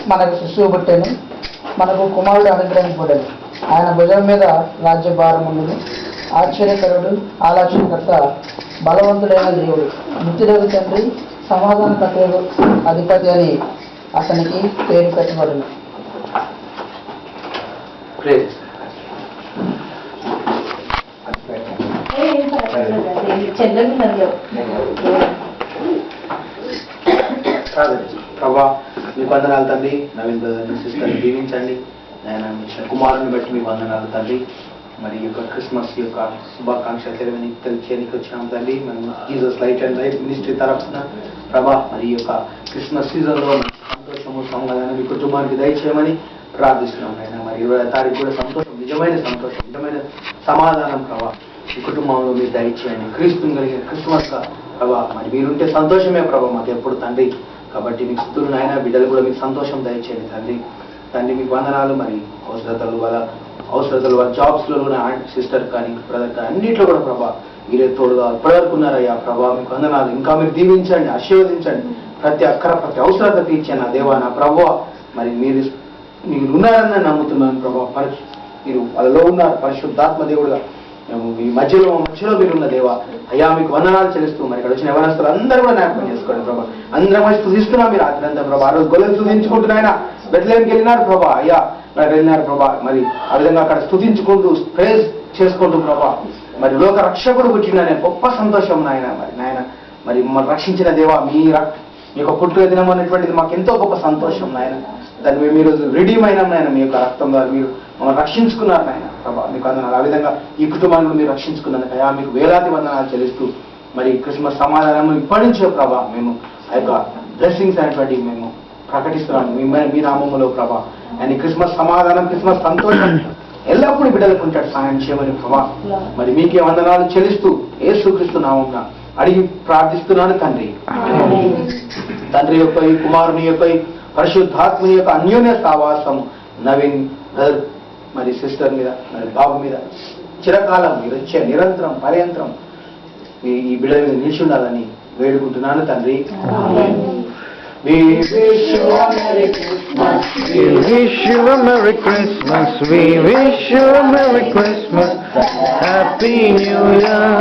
మనకు శిశువు పుట్టెను, మనకు కుమారుడు అనుగ్రహింపబడెను. ఆయన భుజం మీద రాజ్యభారం ఉండెను. ఆశ్చర్యకరుడు, ఆలోచనకర్త, బలవంతుడైన దేవుడు, మృత్యుడగు తండ్రి, సమాధానకర్తయగు అధిపతి అని అతనికి పేరు పెట్టబడెను. ప్రభా మీ వందనాలు తండ్రి. నవీన్ బ్రదర్ని సిస్టర్ని దీవించండి. ఆయన కుమారుని బట్టి మీ వందనాలు తండ్రి. మరి ఈ యొక్క క్రిస్మస్ యొక్క శుభాకాంక్షలు తెలియనికి వచ్చినాం తండ్రి. మనం Jesus light and life ministry తరఫున ప్రభా మరి ఈ యొక్క క్రిస్మస్ సీజన్లో సంతోషము సమాధానం మీ కుటుంబానికి దయచేయమని ప్రార్థిస్తున్నాం. ఆయన మరి 20వ తారీఖు కూడా సంతోషం, నిజమైన సంతోషం, నిజమైన సమాధానం ప్రభా ఈ కుటుంబంలో మీరు దయచేయండి. క్రీస్తుని కలిగిన క్రిస్మస్ ప్రభా మరి మీరుంటే సంతోషమే ప్రభా మాకు ఎప్పుడు తండ్రి. కాబట్టి మీకు స్థుతులు నాయన, బిడ్డలు కూడా మీకు సంతోషం దయచేయండి తండ్రి. తండ్రి మీకు వందనాలు. మరి అవసరతలు వాళ్ళ జాబ్స్లో కూడా సిస్టర్ కానీ బ్రదర్ కానీ అన్నింటిలో కూడా ప్రభా మీరే తోడుగా పడుకున్నారయ్యా ప్రభా. మీకు వందనాలు. ఇంకా మీరు దీవించండి, ఆశీర్వదించండి. ప్రతి అక్కర ప్రతి అవసరత తీర్చాను నా దేవా నా ప్రభువా. మరి మీరు ఉన్నారని నమ్ముతున్నాను ప్రభా. మీరు వాళ్ళలో ఉన్నారు పరిశుద్ధాత్మ దేవుడుగా. మేము మీ మధ్యలో మీరు ఉన్న దేవా అయ్యా మీకు వందనాలు చెల్లిస్తూ మరి ఇక్కడ వచ్చిన యవనస్తులు అందరూ కూడా జ్ఞాపకం చేసుకోండి ప్రభా. అందరం వచ్చి స్తుతిస్తున్నాం మీరు రాత్రంతా ప్రభా. ఆ రోజు గొల్లలు స్తుతించుకుంటున్నాయన బెత్లెహేంకి వెళ్ళినారు ప్రభా. అయ్యా మరి వెళ్ళినారు ప్రభా. మరి ఆ విధంగా అక్కడ స్తుతించుకుంటూ ప్రేజ్ చేసుకుంటూ ప్రభా మరి లోక రక్షకుడు పుట్టిన గొప్ప సంతోషం నాయన. మరి నాయన మరి మమ్మల్ని రక్షించిన దేవా మీ యొక్క పుట్టుక దినం అనేటువంటిది మాకు ఎంతో గొప్ప సంతోషం నాయన. దాన్ని మేము ఈరోజు రిడీమ్ అయినాం నాయన. మీ యొక్క రక్తం ద్వారా మీరు మమ్మల్ని రక్షించుకున్నారు నాయన ప్రభా. మీకు వందనాలు. ఆ విధంగా ఈ కుటుంబాన్ని మీరు రక్షించుకున్నందుకు అయ్యా మీకు వేలాది వందనాలు చెల్లిస్తూ మరి క్రిస్మస్ సమాధానం ఇప్పటి నుంచే ప్రభా మేము ఆ యొక్క బ్లెస్సింగ్స్ అనేటువంటి మేము ప్రకటిస్తున్నాము మీ నామములో ప్రభా. అండ్ క్రిస్మస్ సమాధానం, క్రిస్మస్ సంతోషం ఎల్లప్పుడూ బిడ్డలకు ఉంటాడు. సాయం చేయమని ప్రభా మరి మీకే వందనాలు చెల్లిస్తూ యేసుక్రీస్తు నామమున అడిగి ప్రార్థిస్తున్నాను తండ్రి. తండ్రి యొక్క ఈ కుమారుని యొక్క పరిశుద్ధాత్మని యొక్క అన్యోన్య సావాసము నవీన్ బ్రదర్ మరి సిస్టర్ మీద మరి బాబు మీద చిరకాలం మీరు వచ్చే నిరంతరం పర్యంతరం ఈ బిడ్డ మీద నిలిచి ఉండాలని వేడుకుంటున్నాను తండ్రి. We wish you a Merry Christmas. We wish you a Merry Christmas. We wish you a Merry Christmas. Happy New Year.